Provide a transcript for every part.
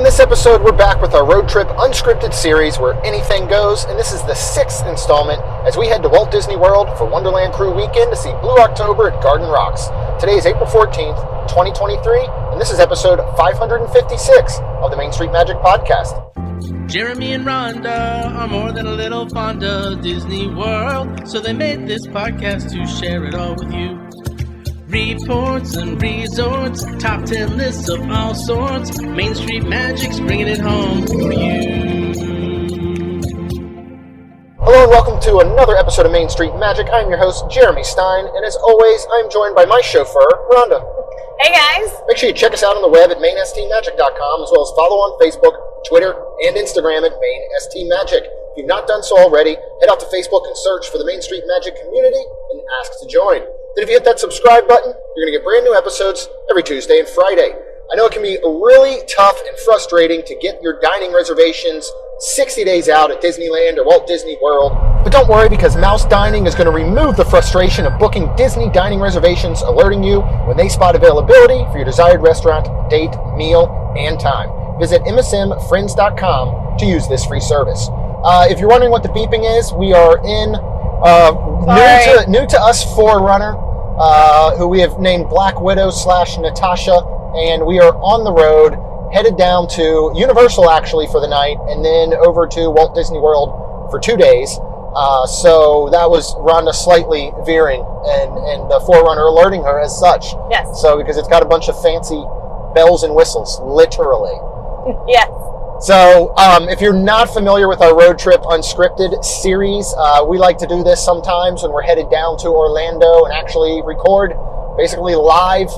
On this episode, we're back with our Road Trip Unscripted series where anything goes, and this is the 6th installment as we head to Walt Disney World for Wonderland Crew Weekend to see Blue October at Garden Rocks. Today is April 14th, 2023, and this is episode 556 of the Main Street Magic Podcast. Jeremy and Rhonda are more than a little fond of Disney World, so they made this podcast to share it all with you. Reports and resorts, top 10 lists of all sorts. Main Street Magic's bringing it home for you. Hello and welcome to another episode of Main Street Magic. I'm your host, Jeremy Stein, and as always, I'm joined by my chauffeur, Rhonda. Hey guys! Make sure you check us out on the web at mainstmagic.com, as well as follow on Facebook, Twitter, and Instagram at mainstmagic. If you've not done so already, head out to Facebook and search for the Main Street Magic community and ask to join. Then if you hit that subscribe button, you're going to get brand new episodes every Tuesday and Friday. I know it can be really tough and frustrating to get your dining reservations 60 days out at Disneyland or Walt Disney World. But don't worry, because Mouse Dining is going to remove the frustration of booking Disney dining reservations, alerting you when they spot availability for your desired restaurant, date, meal, and time. Visit msmfriends.com to use this free service. If you're wondering what the beeping is, we are in new to us Forerunner, who we have named Black Widow / Natasha, and we are on the road, headed down to Universal actually for the night, and then over to Walt Disney World for 2 days. So that was Rhonda slightly veering, and the Forerunner alerting her as such. Yes. So because it's got a bunch of fancy bells and whistles, literally. Yes. So, if you're not familiar with our Road Trip Unscripted series, we like to do this sometimes when we're headed down to Orlando and actually record basically live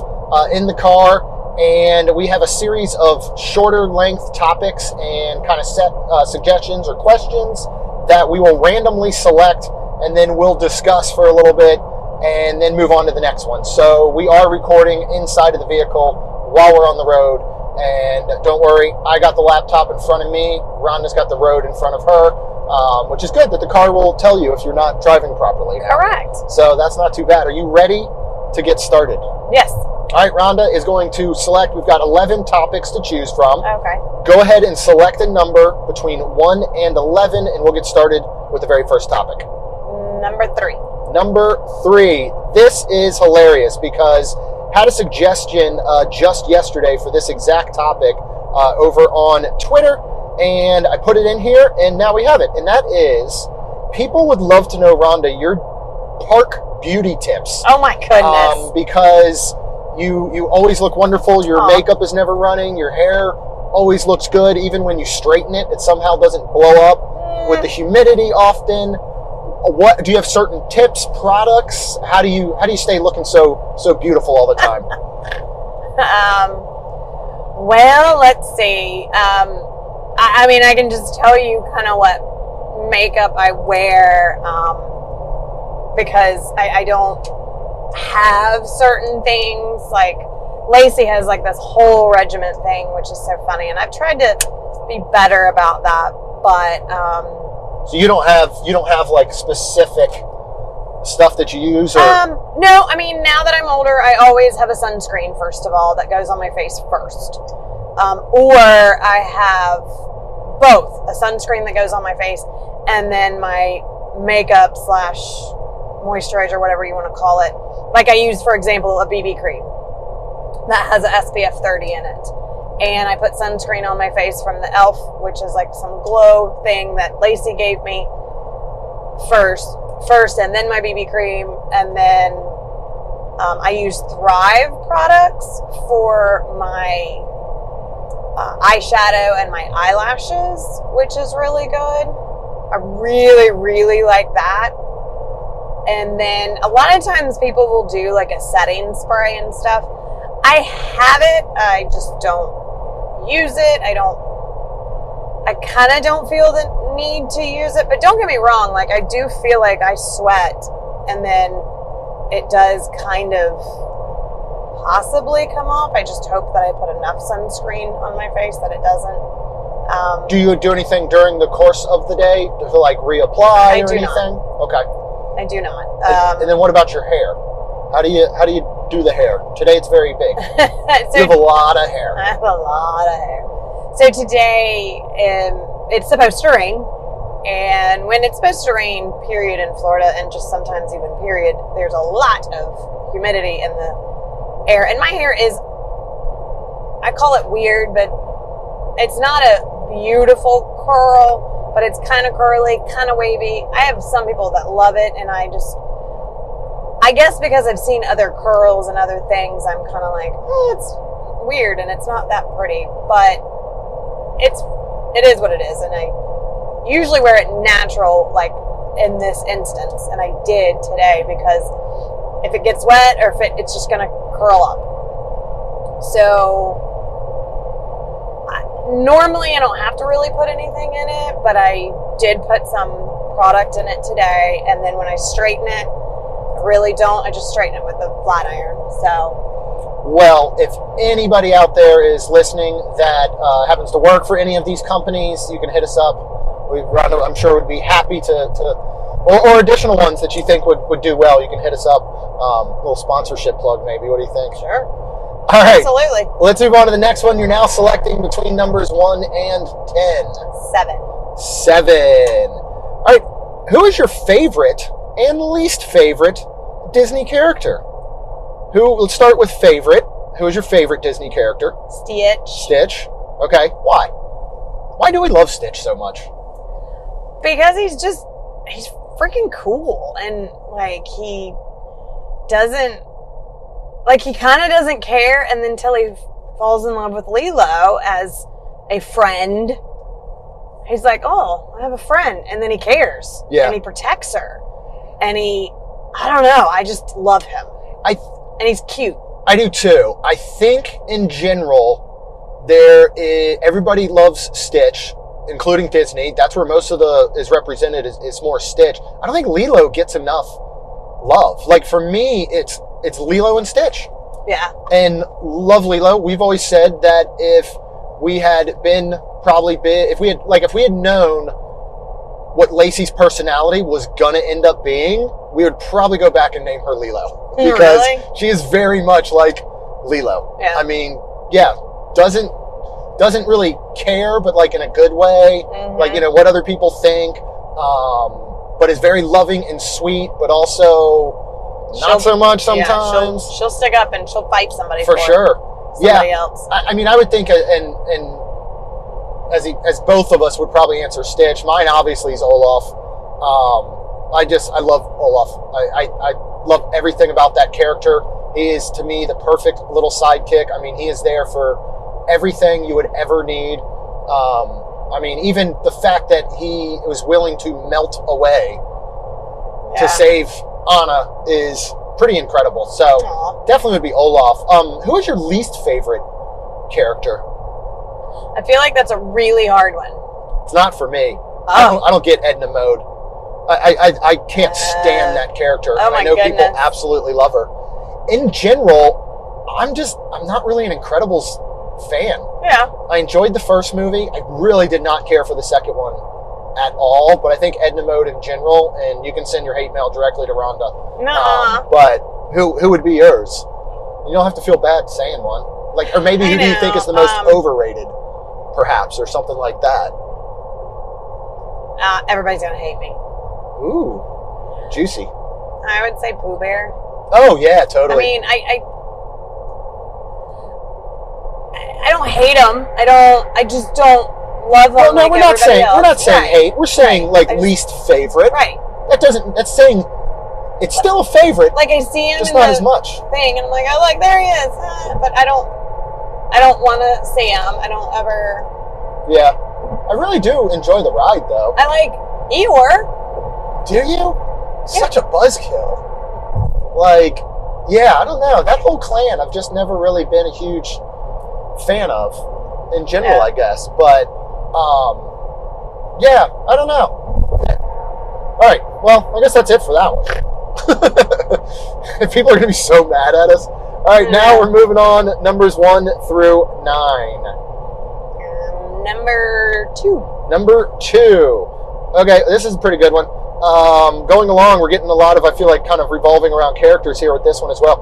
in the car. And we have a series of shorter length topics and kind of set suggestions or questions that we will randomly select, and then we'll discuss for a little bit and then move on to the next one. So we are recording inside of the vehicle while we're on the road. And don't worry, I got the laptop in front of me. Rhonda's got the road in front of her, which is good that the car will tell you if you're not driving properly. Correct. So that's not too bad. Are you ready to get started? Yes. All right, Rhonda is going to select. We've got 11 topics to choose from. Okay. Go ahead and select a number between 1 and 11, and we'll get started with the very first topic. Number 3. Number 3. This is hilarious because had a suggestion just yesterday for this exact topic over on Twitter, and I put it in here, and now we have it. And that is, people would love to know, Rhonda, your park beauty tips. Oh my goodness. Because you always look wonderful. Your makeup is never running. Your hair always looks good. Even when you straighten it, it somehow doesn't blow up with the humidity often. What do you have? Certain tips, products? How do you stay looking so beautiful all the time? Well, let's see. I mean, I can just tell you kind of what makeup I wear, because I don't have certain things. Like Lacey has like this whole regiment thing, which is so funny, and I've tried to be better about that, but so you don't have like specific stuff that you use, or no. I mean, now that I'm older, I always have a sunscreen first of all that goes on my face first, or I have both a sunscreen that goes on my face and then my makeup / moisturizer, whatever you want to call it. Like I use, for example, a BB cream that has a SPF 30 in it. And I put sunscreen on my face from the e.l.f., which is like some glow thing that Lacey gave me first, and then my BB cream, and then I use Thrive products for my eyeshadow and my eyelashes, which is really good. I really, really like that. And then a lot of times people will do like a setting spray and stuff. I have it, I just don't use it. I kind of don't feel the need to use it, but don't get me wrong, like I do feel like I sweat, and then it does kind of possibly come off. I just hope that I put enough sunscreen on my face that it doesn't. Do you do anything during the course of the day to like reapply or anything? Okay. I do not. And then what about your hair? How do you do the hair? Today it's very big. So you have a lot of hair. I have a lot of hair. So today, it's supposed to rain. And when it's supposed to rain, period, in Florida, and just sometimes even period, there's a lot of humidity in the air. And my hair is, I call it weird, but it's not a beautiful curl, but it's kind of curly, kind of wavy. I have some people that love it, and I guess because I've seen other curls and other things, I'm kind of like, it's weird, and it's not that pretty, but it is what it is, and I usually wear it natural, like in this instance, and I did today because if it gets wet or if it's just going to curl up. So normally I don't have to really put anything in it, but I did put some product in it today, and then when I straighten it, I really don't. I just straighten it with a flat iron. So, well, if anybody out there is listening that happens to work for any of these companies, you can hit us up. Rhonda, I'm sure, would be happy or additional ones that you think would do well. You can hit us up. Little sponsorship plug, maybe. What do you think? Sure. All right. Absolutely. Let's move on to the next one. You're now selecting between numbers 1 and 10. 7. All right. Who is your favorite and least favorite Disney character? Let's start with favorite. Who is your favorite Disney character? Stitch. Okay. Why? Why do we love Stitch so much? Because he's freaking cool, and like he kind of doesn't care, and then until he falls in love with Lilo as a friend, he's like, oh, I have a friend, and then he cares, and he protects her, and I don't know, I just love him, and he's cute. I do too. I think in general, everybody loves Stitch, including Disney. That's where most of is represented is more Stitch. I don't think Lilo gets enough love. Like for me, it's Lilo and Stitch. Yeah. And love Lilo. We've always said that if we had known what Lacey's personality was gonna end up being, we would probably go back and name her Lilo. Because she is very much like Lilo. Yeah. I mean, yeah, doesn't really care, but like in a good way, like, what other people think, but is very loving and sweet, but also not so much sometimes. Yeah, she'll stick up and she'll fight somebody for sure. Somebody else. I mean, I would think, and as both of us would probably answer Stitch. Mine obviously is Olaf. I love Olaf. I love everything about that character. He is, to me, the perfect little sidekick. I mean, he is there for everything you would ever need. I mean, even the fact that he was willing to melt away to save Anna is pretty incredible. So definitely would be Olaf. Who is your least favorite character? I feel like that's a really hard one. It's not for me. I don't get Edna mode. I can't stand that character. Oh, and I know people absolutely love her. In general, I'm not really an Incredibles fan. Yeah. I enjoyed the first movie. I really did not care for the second one at all, but I think Edna mode in general, and you can send your hate mail directly to Rhonda. But who would be yours? You don't have to feel bad saying one. Like, or maybe who do you think is the most overrated, perhaps, or something like that? Everybody's gonna hate me. Ooh, juicy. I would say Pooh Bear. Oh yeah, totally. I mean, I don't hate him. I just don't love him. Well, no, like we're not saying hate. We're saying least favorite. Right. That's saying it's still a favorite. Like I see him, just not as much. Thing, and I'm like, oh, there he is. But I don't want to see him. I don't ever. Yeah, I really do enjoy the ride though. I like Eeyore. Do you? Such a buzzkill. Like, yeah, I don't know. That whole clan, I've just never really been a huge fan of, in general, I guess. But, yeah, I don't know. All right, well, I guess that's it for that one. People are going to be so mad at us. All right, now we're moving on. Numbers 1 through 9. Number 2. Okay, this is a pretty good one. Going along, we're getting a lot of, I feel like, kind of revolving around characters here with this one as well.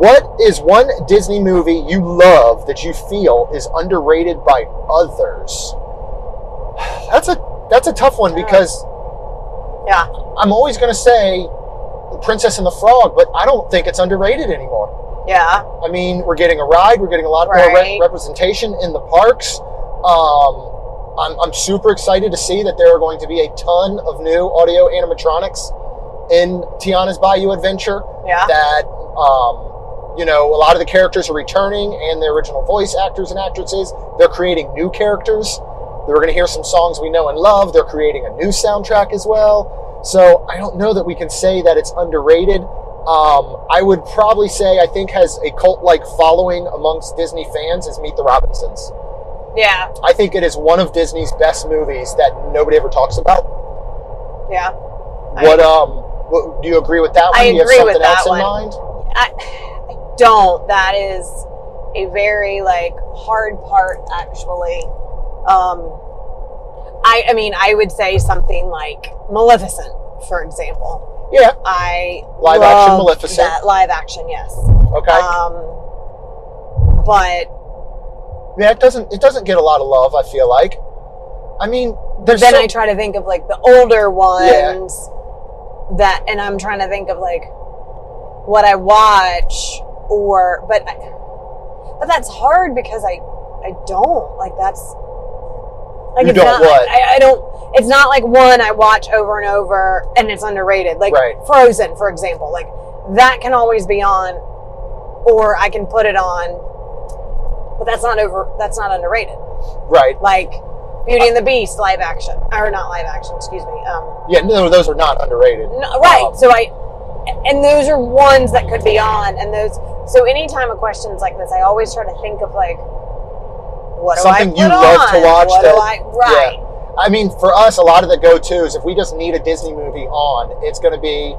What is one Disney movie you love that you feel is underrated by others? That's a tough one because I'm always going to say The Princess and the Frog, but I don't think it's underrated anymore. Yeah. I mean, we're getting a ride. We're getting a lot more representation in the parks. I'm super excited to see that there are going to be a ton of new audio animatronics in Tiana's Bayou Adventure. Yeah. That, a lot of the characters are returning and the original voice actors and actresses. They're creating new characters. We're going to hear some songs we know and love. They're creating a new soundtrack as well. So I don't know that we can say that it's underrated. I would probably say I think has a cult-like following amongst Disney fans is Meet the Robinsons. Yeah. I think it is one of Disney's best movies that nobody ever talks about. Yeah. What do you agree with that one? I Do you agree have with something else that one. in mind? I don't. That is a very hard part actually. I mean, I would say something like Maleficent, for example. Yeah. Live action Maleficent. That live action, yes. Okay. But yeah, it doesn't get a lot of love, I feel like. I mean, I try to think of the older ones and I'm trying to think of what I watch but that's hard because I don't that's you don't what? I don't. It's not one I watch over and over and it's underrated. Frozen, for example, that can always be on, or I can put it on, but that's not underrated. Right. Beauty and the Beast live action, or not live action. Excuse me. No, those are not underrated. No, right. And those are ones that could be on, and those. So anytime a question's like this, I always try to think of what do something I put you love on? to watch. Right. Yeah. I mean, for us, a lot of the go-tos, if we just need a Disney movie on, it's going to be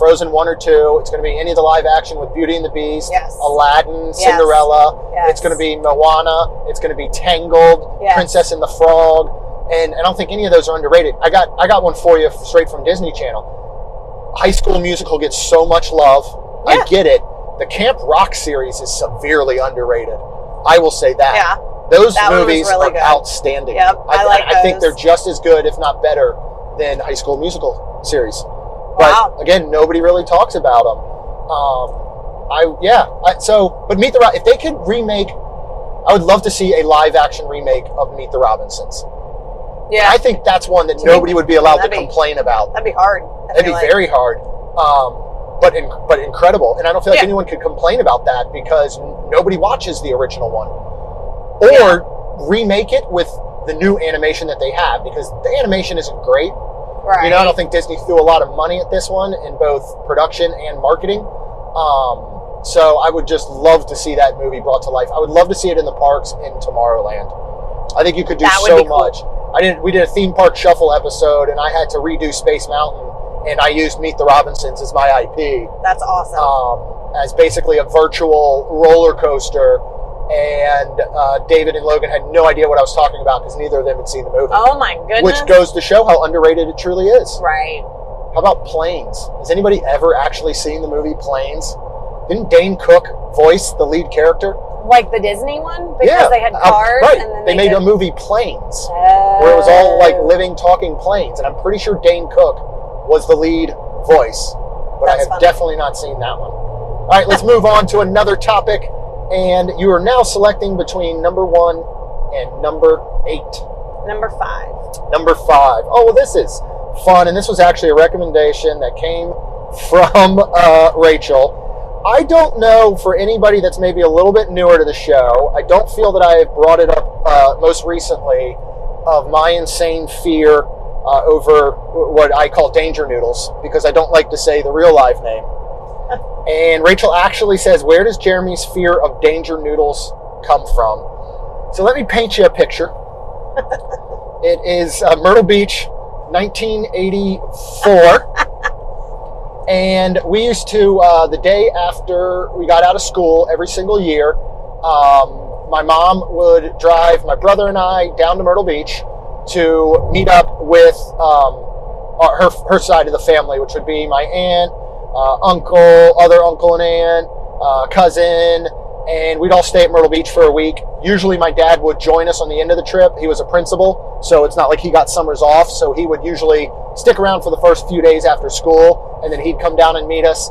Frozen 1 or 2. It's going to be any of the live action with Beauty and the Beast, Aladdin, Cinderella. Yes. It's going to be Moana. It's going to be Tangled, Princess and the Frog. And I don't think any of those are underrated. I got one for you straight from Disney Channel. High School Musical gets so much love. Yeah. I get it. The Camp Rock series is severely underrated. I will say that. Yeah. Those movies are outstanding. Yep, I think they're just as good, if not better, than High School Musical series. But again, nobody really talks about them. But Meet the if they could remake, I would love to see a live action remake of Meet the Robinsons. Yeah, I think that's one that nobody would be allowed to complain about. That'd be hard. That'd be very hard. But incredible. And I don't feel like anyone could complain about that because nobody watches the original one. Or remake it with the new animation that they have because the animation isn't great. Right. I don't think Disney threw a lot of money at this one in both production and marketing. So I would just love to see that movie brought to life. I would love to see it in the parks in Tomorrowland. I think you could do so much. We did a theme park shuffle episode and I had to redo Space Mountain and I used Meet the Robinsons as my IP. That's awesome. As basically a virtual roller coaster. And David and Logan had no idea what I was talking about because neither of them had seen the movie. Oh my goodness. Which goes to show how underrated it truly is. Right. How about Planes? Has anybody ever actually seen the movie Planes? Didn't Dane Cook voice the lead character? Like the Disney one? Because they had cars? Right. And then they made a movie Planes where it was all living, talking planes. And I'm pretty sure Dane Cook was the lead voice. But I have definitely not seen that one. All right, let's move on to another topic. And you are now selecting between number 1 and number 8. Number 5. Number 5. Oh, well, this is fun. And this was actually a recommendation that came from Rachel. I don't know for anybody that's maybe a little bit newer to the show. I don't feel that I have brought it up most recently of my insane fear over what I call danger noodles because I don't like to say the real live name. And Rachel actually says, where does Jeremy's fear of danger noodles come from? So let me paint you a picture. It is Myrtle Beach, 1984. And we used to, the day after we got out of school every single year, my mom would drive my brother and I down to Myrtle Beach to meet up with her side of the family, which would be my aunt, other uncle and aunt, cousin, and we'd all stay at Myrtle Beach for a week. Usually my dad would join us on the end of the trip. He was a principal, so it's not like he got summers off, so he would usually stick around for the first few days after school, and then he'd come down and meet us.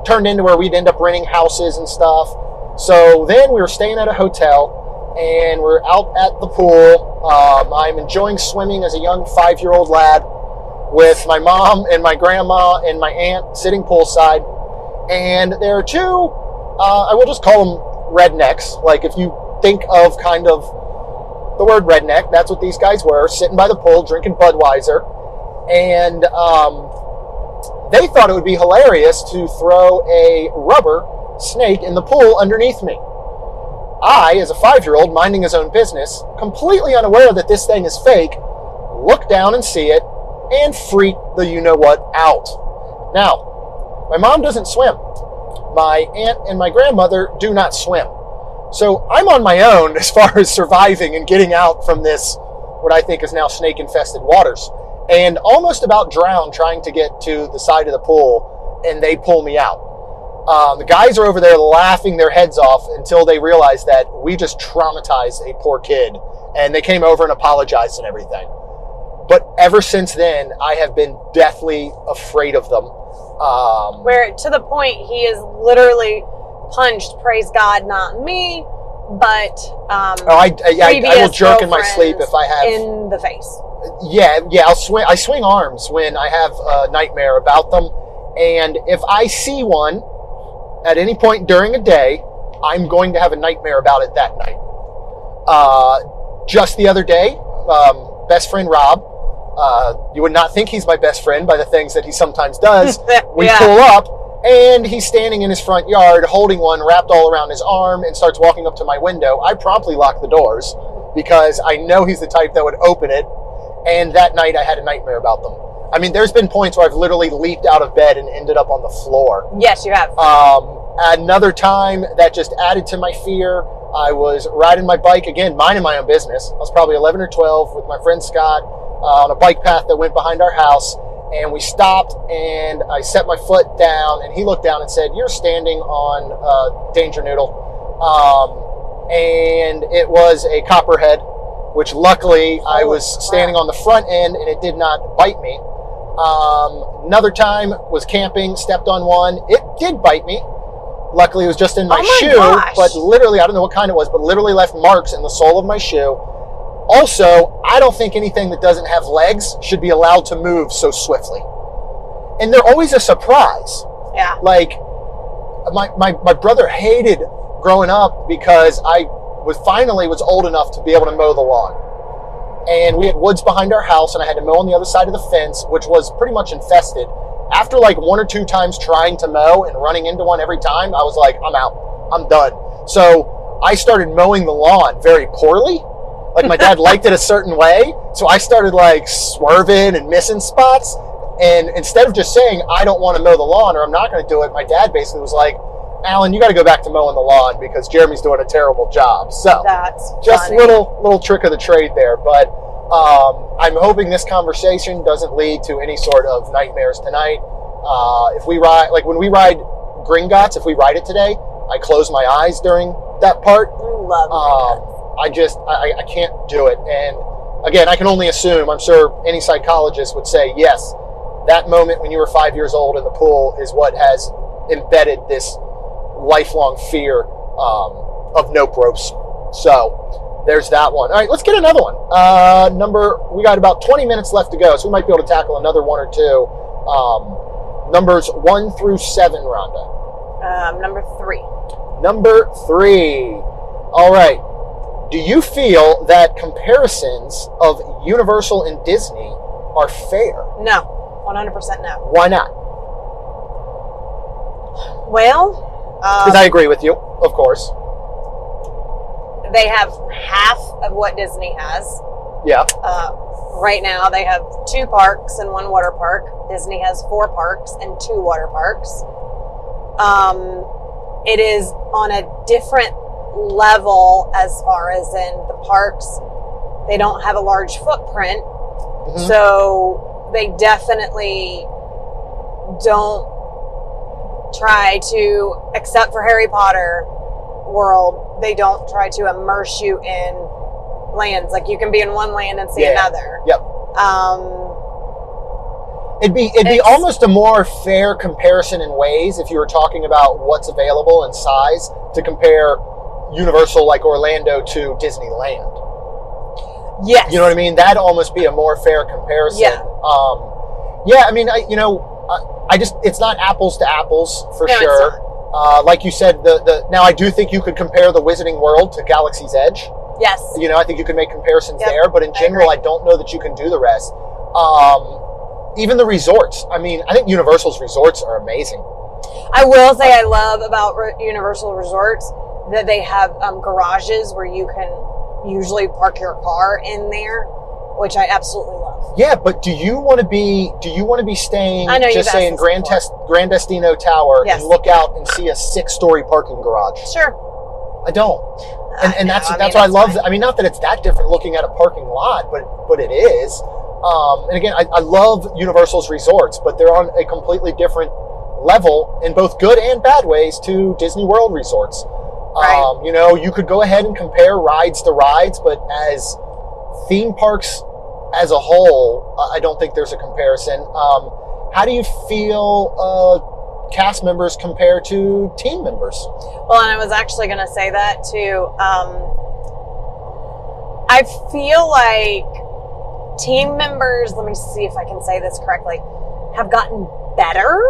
Turned into where we'd end up renting houses and stuff. So then we were staying at a hotel, and we're out at the pool. I'm enjoying swimming as a young 5-year-old lad with my mom and my grandma and my aunt sitting poolside. And there are two, I will just call them rednecks. Like, if you think of kind of the word redneck, that's what these guys were, sitting by the pool drinking Budweiser. And they thought it would be hilarious to throw a rubber snake in the pool underneath me. I, as a 5-year-old minding his own business, completely unaware that this thing is fake, look down and see it and freak the you-know-what out. Now, my mom doesn't swim. My aunt and my grandmother do not swim. So I'm on my own as far as surviving and getting out from this, what I think is now snake-infested waters. And almost about drowned trying to get to the side of the pool, and they pull me out. The guys are over there laughing their heads off until they realize that we just traumatized a poor kid, and they came over and apologized and everything. But ever since then, I have been deathly afraid of them. Where, to the point, he is literally punched, praise God, not me, but I will jerk in my sleep if I have... in the face. Yeah, I swing arms when I have a nightmare about them. And if I see one at any point during a day, I'm going to have a nightmare about it that night. Just the other day, best friend Rob, you would not think he's my best friend by the things that he sometimes does. We pull up, and he's standing in his front yard holding one wrapped all around his arm and starts walking up to my window. I promptly lock the doors because I know he's the type that would open it. And that night I had a nightmare about them. I mean, there's been points where I've literally leaped out of bed and ended up on the floor. Yes, you have. Another time that just added to my fear, I was riding my bike, again, minding my own business. I was probably 11 or 12 with my friend Scott on a bike path that went behind our house. And we stopped, and I set my foot down, and he looked down and said, "You're standing on Danger Noodle." And it was a copperhead, which luckily I was standing on the front end and it did not bite me. Another time was camping, stepped on one. It did bite me. Luckily it was just in my shoe, gosh. But literally, I don't know what kind it was, but literally left marks in the sole of my shoe. Also, I don't think anything that doesn't have legs should be allowed to move so swiftly. And they're always a surprise. Yeah. Like, my brother hated growing up because I was old enough to be able to mow the lawn. And we had woods behind our house, and I had to mow on the other side of the fence, which was pretty much infested. After like 1 or 2 times trying to mow and running into one every time, I was like, I'm out. I'm done. So I started mowing the lawn very poorly. Like, my dad liked it a certain way. So I started like swerving and missing spots. And instead of just saying, I don't want to mow the lawn or I'm not going to do it, my dad basically was like, Alan, you got to go back to mowing the lawn because Jeremy's doing a terrible job. So that's just funny. little trick of the trade there. But I'm hoping this conversation doesn't lead to any sort of nightmares tonight. If we ride, like when we ride Gringotts, if we ride it today, I close my eyes during that part. I can't do it. And again, I can only assume, I'm sure any psychologist would say, yes, that moment when you were 5 years old in the pool is what has embedded this lifelong fear of nope ropes. So there's that one. All right, let's get another one. We got about 20 minutes left to go, so we might be able to tackle another one or two. Numbers 1 through 7, Rhonda. Number 3. Number 3. All right. Do you feel that comparisons of Universal and Disney are fair? No, 100% no. Why not? Well, because I agree with you, of course. They have half of what Disney has. Yeah. Right now, they have 2 parks and 1 water park. Disney has 4 parks and 2 water parks. It is on a different level as far as in the parks. They don't have a large footprint, so they definitely don't try to, except for Harry Potter world, they don't try to immerse you in lands. Like, you can be in one land and see another. Yep. It'd be almost a more fair comparison in ways if you were talking about what's available in size to compare Universal like Orlando to Disneyland. Yes. You know what I mean? That'd almost be a more fair comparison. Yeah. I mean, it's not apples to apples for sure. Like you said, now I do think you could compare the Wizarding World to Galaxy's Edge. Yes. I think you could make comparisons there, but in general, I don't know that you can do the rest. Even the resorts. I mean, I think Universal's resorts are amazing. I will say I love about Universal Resorts that they have garages where you can usually park your car in there, which I absolutely love. Yeah, but do you want to be staying, just say, in Grand Destino Tower and look out and see a 6-story parking garage? Sure. I don't. And that's what I love. I mean, not that it's that different looking at a parking lot, but it is. And again, I love Universal's resorts, but they're on a completely different level in both good and bad ways to Disney World resorts. Right. You could go ahead and compare rides to rides, but as theme parks as a whole, I don't think there's a comparison. How do you feel cast members compare to team members? Well, and I was actually going to say that too. I feel like team members, let me see if I can say this correctly, have gotten better,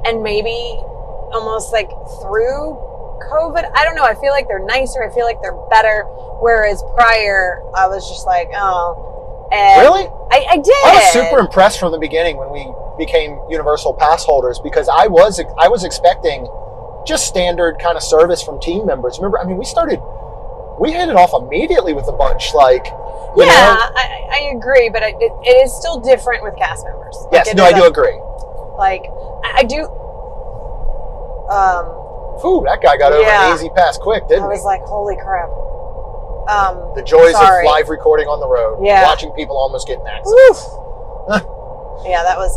and maybe almost like through COVID. I don't know. I feel like they're nicer. I feel like they're better. Whereas prior, I was just like, oh. And really? I did. I was super impressed from the beginning when we became Universal Pass holders, because I was expecting just standard kind of service from team members. Remember, I mean, we hit it off immediately with a bunch. Like, you know? I agree, but it is still different with cast members. Like, yes, no, I do agree. Like, I do. Ooh, that guy got over an easy pass quick, didn't he? I was like, holy crap. The joys of live recording on the road. Yeah. Watching people almost get in accidents. Yeah, that was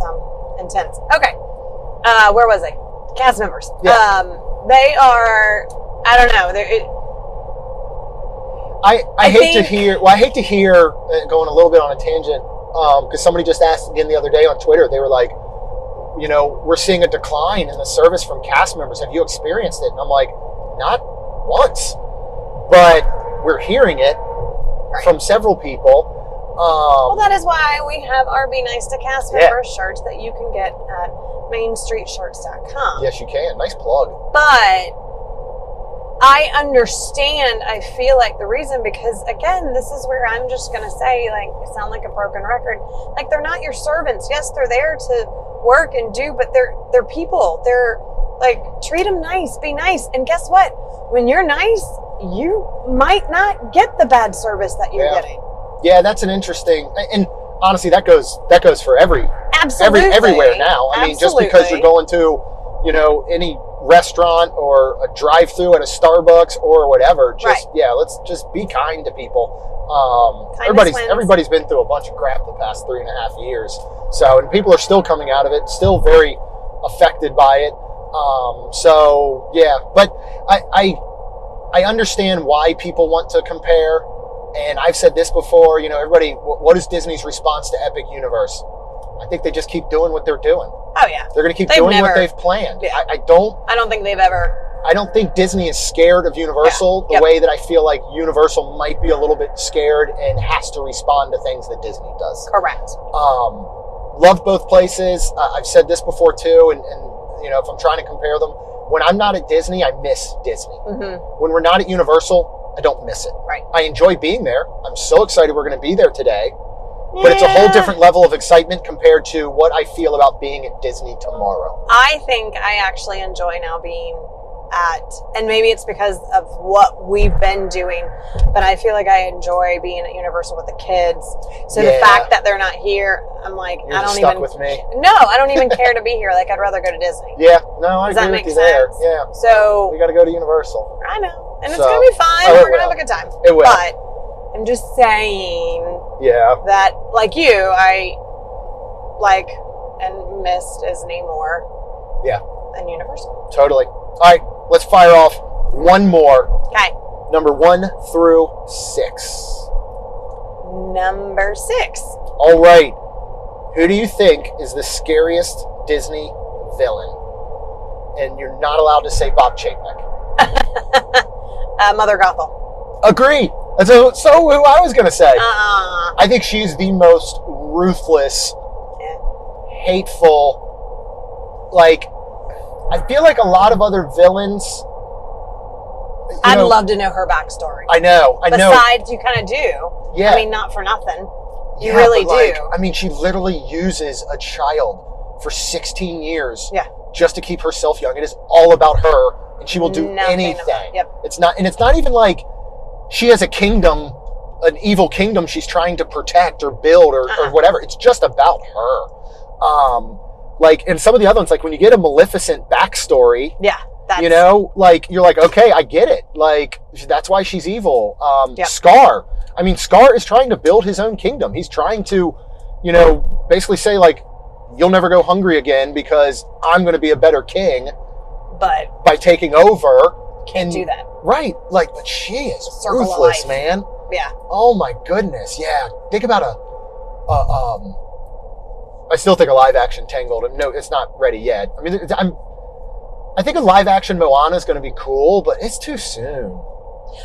intense. Okay. Where was I? Cast members. Yeah. They are, I don't know. I hate to hear, going a little bit on a tangent, because somebody just asked again the other day on Twitter, they were like, we're seeing a decline in the service from cast members. Have you experienced it? And I'm like, not once, but we're hearing it from several people. Well, that is why we have our Be Nice to Cast Members shirts that you can get at mainstreetshirts.com. Yes, you can. Nice plug. But I understand, I feel like the reason, because again, this is where I'm just going to say, like, sound like a broken record. Like, they're not your servants. Yes, they're there to work and do, but they're people. They're like, treat them nice, be nice. And guess what? When you're nice, you might not get the bad service that you're getting. Yeah, that's an interesting, and honestly, that goes for everywhere now. I mean, just because you're going to, any restaurant or a drive-through at a Starbucks or whatever, let's just be kind to people. Everybody's been through a bunch of crap the past 3.5 years, and people are still coming out of it, still very affected by it. But I understand why people want to compare. And I've said this before, everybody, what is Disney's response to Epic Universe? I think they just keep doing what they're doing. Oh, yeah. They're going to keep doing what they've planned. Yeah. I don't think they've ever. I don't think Disney is scared of Universal the way that I feel like Universal might be a little bit scared and has to respond to things that Disney does. Correct. Love both places. I've said this before too, and if I'm trying to compare them, when I'm not at Disney, I miss Disney. Mm-hmm. When we're not at Universal, I don't miss it. Right. I enjoy being there. I'm so excited we're going to be there today. But it's a whole different level of excitement compared to what I feel about being at Disney tomorrow. I think I actually enjoy now being at, and maybe it's because of what we've been doing, but I feel like I enjoy being at Universal with the kids. So the fact that they're not here, I'm like, You're stuck with me. No, I don't even care to be here. Like, I'd rather go to Disney. Yeah, no, I agree with you there. Yeah. So we got to go to Universal. I know, and it's going to be fun. We're going to have a good time. It will. But I'm just saying that, like you, I like and miss Disney more. Yeah. and Universal. Totally. All right, let's fire off one more. Okay. Number 1 through 6. Number 6. All right. Who do you think is the scariest Disney villain? And you're not allowed to say Bob Chapek. Mother Gothel. Agreed. So who I was going to say. I think she's the most ruthless, hateful, like, I feel like a lot of other villains. I'd love to know her backstory. I know. Besides, you kind of do. Yeah. I mean, not for nothing. You Yeah, really but, do. like, I mean, she literally uses a child for 16 years Yeah. just to keep herself young. It is all about her, and she will do Nothing anything. about- yep. It's not even like she has a kingdom, an evil kingdom she's trying to protect or build or whatever. It's just about her. Like, and some of the other ones, like when you get a Maleficent backstory, Yeah. That's, like, you're like, okay, I get it. Like, that's why she's evil. Yep. Scar. I mean, Scar is trying to build his own kingdom. He's trying to, basically say, like, you'll never go hungry again because I'm going to be a better king but by taking over. can't do that. Right. Like, but she is Circle of ruthless, life. man. Yeah. Oh my goodness. Yeah. Think about I still think a live action Tangled. No, it's not ready yet. I mean, I think a live action Moana is going to be cool, but it's too soon.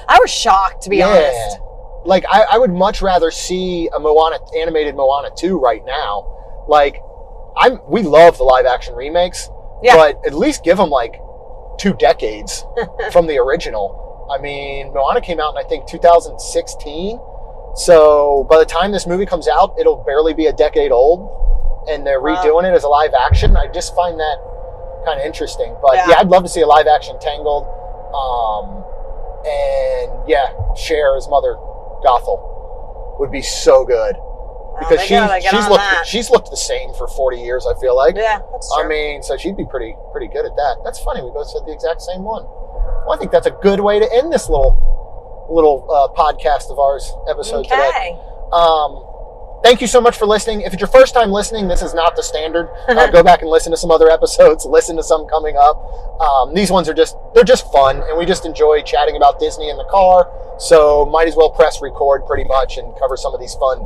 I was shocked, to be honest. Like, I would much rather see a animated Moana 2 right now. Like, we love the live action remakes, but at least give them like 2 decades from the original. I mean, Moana came out in, I think, 2016. So by the time this movie comes out, it'll barely be a decade old, and they're redoing it as a live action. I just find that kind of interesting. But yeah, I'd love to see a live action Tangled. And yeah, Cher as Mother Gothel would be so good. Because she's looked the same for 40 years, I feel like. Yeah, that's true. I mean, so she'd be pretty good at that. That's funny. We both said the exact same one. Well, I think that's a good way to end this little podcast of ours episode today. Thank you so much for listening. If it's your first time listening, this is not the standard. Go back and listen to some other episodes. Listen to some coming up. These ones they're just fun, and we just enjoy chatting about Disney in the car. So might as well press record pretty much and cover some of these fun,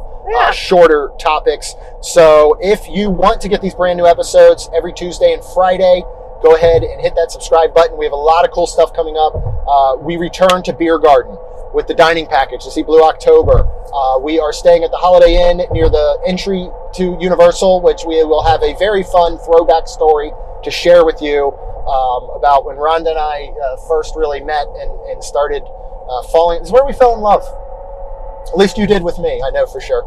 shorter topics. So if you want to get these brand new episodes every Tuesday and Friday, go ahead and hit that subscribe button. We have a lot of cool stuff coming up. We return to Beer Garden with the dining package to see Blue October. We are staying at the Holiday Inn near the entry to Universal, which we will have a very fun throwback story to share with you about when Rhonda and I first really met and started falling. It's where we fell in love. At least you did with me, I know for sure.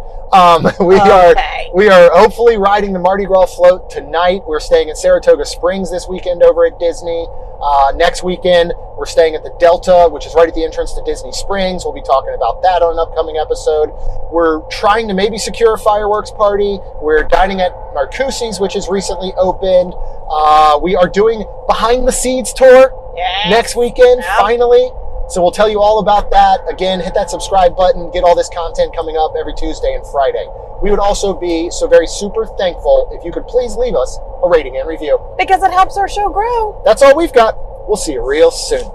We are hopefully riding the Mardi Gras float tonight. We're staying at Saratoga Springs this weekend over at Disney. Next weekend, we're staying at the Delta, which is right at the entrance to Disney Springs. We'll be talking about that on an upcoming episode. We're trying to maybe secure a fireworks party. We're dining at Marcusi's, which is recently opened. We are doing Behind the Seeds tour next weekend, finally. So we'll tell you all about that. Again, hit that subscribe button. Get all this content coming up every Tuesday and Friday. We would also be so very super thankful if you could please leave us a rating and review. Because it helps our show grow. That's all we've got. We'll see you real soon.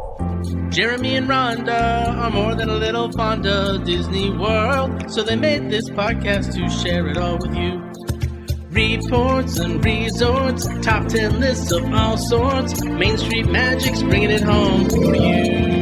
Jeremy and Rhonda are more than a little fond of Disney World, so they made this podcast to share it all with you. Reports and resorts, top 10 lists of all sorts, Main Street Magic's bringing it home for you.